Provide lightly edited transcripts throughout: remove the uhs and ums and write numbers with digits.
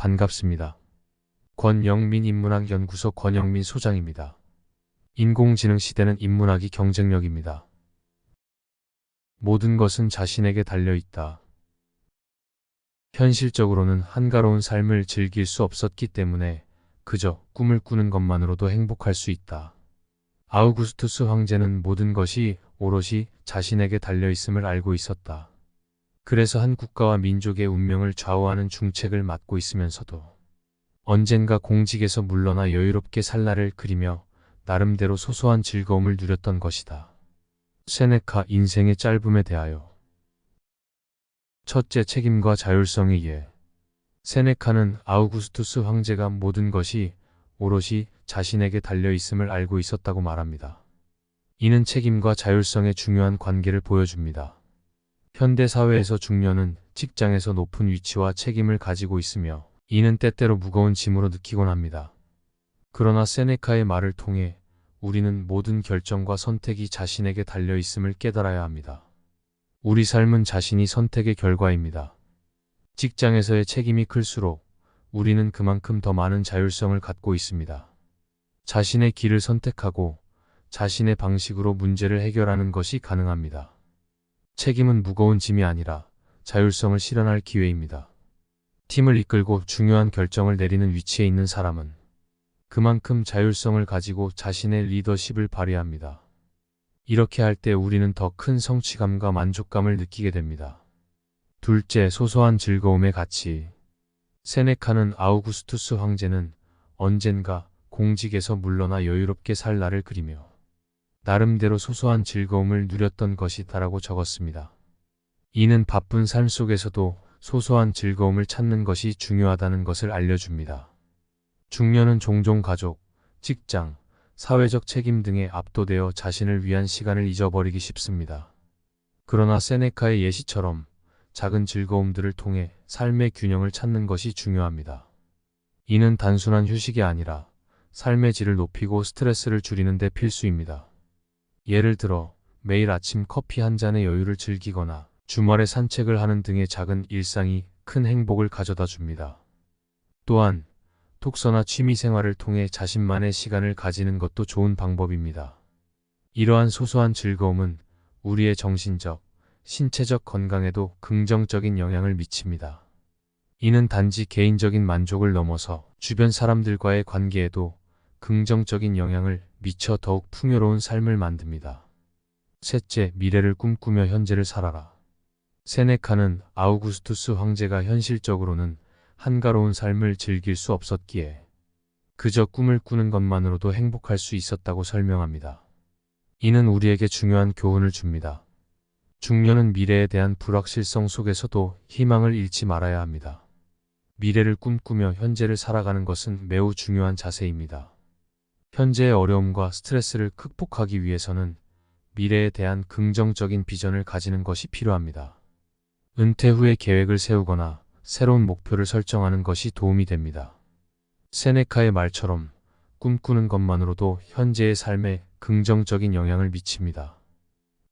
반갑습니다. 권영민 인문학연구소 권영민 소장입니다. 인공지능 시대는 인문학이 경쟁력입니다. 모든 것은 자신에게 달려있다. 현실적으로는 한가로운 삶을 즐길 수 없었기 때문에 그저 꿈을 꾸는 것만으로도 행복할 수 있다. 아우구스투스 황제는 모든 것이 오롯이 자신에게 달려있음을 알고 있었다. 그래서 한 국가와 민족의 운명을 좌우하는 중책을 맡고 있으면서도 언젠가 공직에서 물러나 여유롭게 살 날을 그리며 나름대로 소소한 즐거움을 누렸던 것이다. 세네카 인생의 짧음에 대하여. 첫째, 책임과 자율성의 이해. 세네카는 아우구스투스 황제가 모든 것이 오롯이 자신에게 달려있음을 알고 있었다고 말합니다. 이는 책임과 자율성의 중요한 관계를 보여줍니다. 현대 사회에서 중년은 직장에서 높은 위치와 책임을 가지고 있으며 이는 때때로 무거운 짐으로 느끼곤 합니다. 그러나 세네카의 말을 통해 우리는 모든 결정과 선택이 자신에게 달려있음을 깨달아야 합니다. 우리 삶은 자신이 선택의 결과입니다. 직장에서의 책임이 클수록 우리는 그만큼 더 많은 자율성을 갖고 있습니다. 자신의 길을 선택하고 자신의 방식으로 문제를 해결하는 것이 가능합니다. 책임은 무거운 짐이 아니라 자율성을 실현할 기회입니다. 팀을 이끌고 중요한 결정을 내리는 위치에 있는 사람은 그만큼 자율성을 가지고 자신의 리더십을 발휘합니다. 이렇게 할 때 우리는 더 큰 성취감과 만족감을 느끼게 됩니다. 둘째, 소소한 즐거움의 가치. 세네카는 아우구스투스 황제는 언젠가 공직에서 물러나 여유롭게 살 날을 그리며 나름대로 소소한 즐거움을 누렸던 것이다라고 적었습니다. 이는 바쁜 삶 속에서도 소소한 즐거움을 찾는 것이 중요하다는 것을 알려줍니다. 중년은 종종 가족, 직장, 사회적 책임 등에 압도되어 자신을 위한 시간을 잊어버리기 쉽습니다. 그러나 세네카의 예시처럼 작은 즐거움들을 통해 삶의 균형을 찾는 것이 중요합니다. 이는 단순한 휴식이 아니라 삶의 질을 높이고 스트레스를 줄이는 데 필수입니다. 예를 들어 매일 아침 커피 한 잔의 여유를 즐기거나 주말에 산책을 하는 등의 작은 일상이 큰 행복을 가져다 줍니다. 또한 독서나 취미 생활을 통해 자신만의 시간을 가지는 것도 좋은 방법입니다. 이러한 소소한 즐거움은 우리의 정신적, 신체적 건강에도 긍정적인 영향을 미칩니다. 이는 단지 개인적인 만족을 넘어서 주변 사람들과의 관계에도 긍정적인 영향을 미쳐 더욱 풍요로운 삶을 만듭니다. 셋째, 미래를 꿈꾸며 현재를 살아라. 세네카는 아우구스투스 황제가 현실적으로는 한가로운 삶을 즐길 수 없었기에 그저 꿈을 꾸는 것만으로도 행복할 수 있었다고 설명합니다. 이는 우리에게 중요한 교훈을 줍니다. 중년은 미래에 대한 불확실성 속에서도 희망을 잃지 말아야 합니다. 미래를 꿈꾸며 현재를 살아가는 것은 매우 중요한 자세입니다. 현재의 어려움과 스트레스를 극복하기 위해서는 미래에 대한 긍정적인 비전을 가지는 것이 필요합니다. 은퇴 후에 계획을 세우거나 새로운 목표를 설정하는 것이 도움이 됩니다. 세네카의 말처럼 꿈꾸는 것만으로도 현재의 삶에 긍정적인 영향을 미칩니다.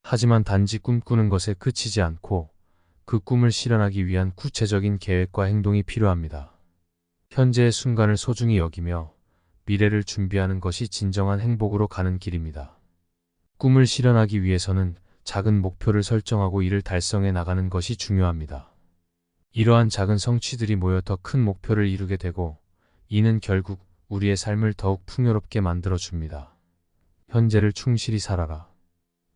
하지만 단지 꿈꾸는 것에 그치지 않고 그 꿈을 실현하기 위한 구체적인 계획과 행동이 필요합니다. 현재의 순간을 소중히 여기며 미래를 준비하는 것이 진정한 행복으로 가는 길입니다. 꿈을 실현하기 위해서는 작은 목표를 설정하고 이를 달성해 나가는 것이 중요합니다. 이러한 작은 성취들이 모여 더 큰 목표를 이루게 되고 이는 결국 우리의 삶을 더욱 풍요롭게 만들어줍니다. 현재를 충실히 살아라.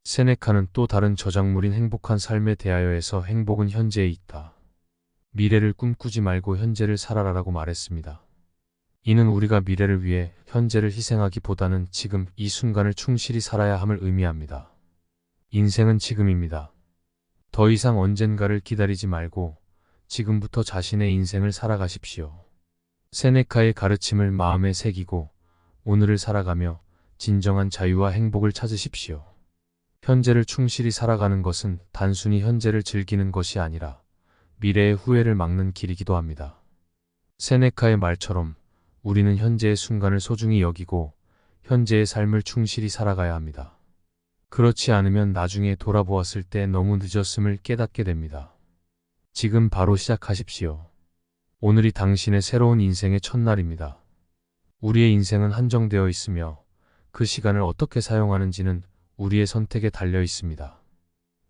세네카는 또 다른 저작물인 행복한 삶에 대하여에서 행복은 현재에 있다. 미래를 꿈꾸지 말고 현재를 살아라라고 말했습니다. 이는 우리가 미래를 위해 현재를 희생하기보다는 지금 이 순간을 충실히 살아야 함을 의미합니다. 인생은 지금입니다. 더 이상 언젠가를 기다리지 말고 지금부터 자신의 인생을 살아가십시오. 세네카의 가르침을 마음에 새기고 오늘을 살아가며 진정한 자유와 행복을 찾으십시오. 현재를 충실히 살아가는 것은 단순히 현재를 즐기는 것이 아니라 미래의 후회를 막는 길이기도 합니다. 세네카의 말처럼 우리는 현재의 순간을 소중히 여기고 현재의 삶을 충실히 살아가야 합니다. 그렇지 않으면 나중에 돌아보았을 때 너무 늦었음을 깨닫게 됩니다. 지금 바로 시작하십시오. 오늘이 당신의 새로운 인생의 첫날입니다. 우리의 인생은 한정되어 있으며 그 시간을 어떻게 사용하는지는 우리의 선택에 달려 있습니다.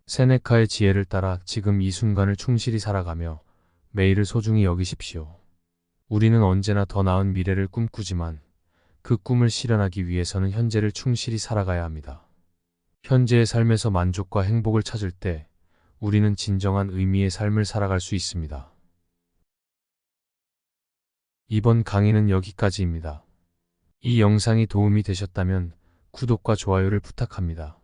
세네카의 지혜를 따라 지금 이 순간을 충실히 살아가며 매일을 소중히 여기십시오. 우리는 언제나 더 나은 미래를 꿈꾸지만 그 꿈을 실현하기 위해서는 현재를 충실히 살아가야 합니다. 현재의 삶에서 만족과 행복을 찾을 때 우리는 진정한 의미의 삶을 살아갈 수 있습니다. 이번 강의는 여기까지입니다. 이 영상이 도움이 되셨다면 구독과 좋아요를 부탁합니다.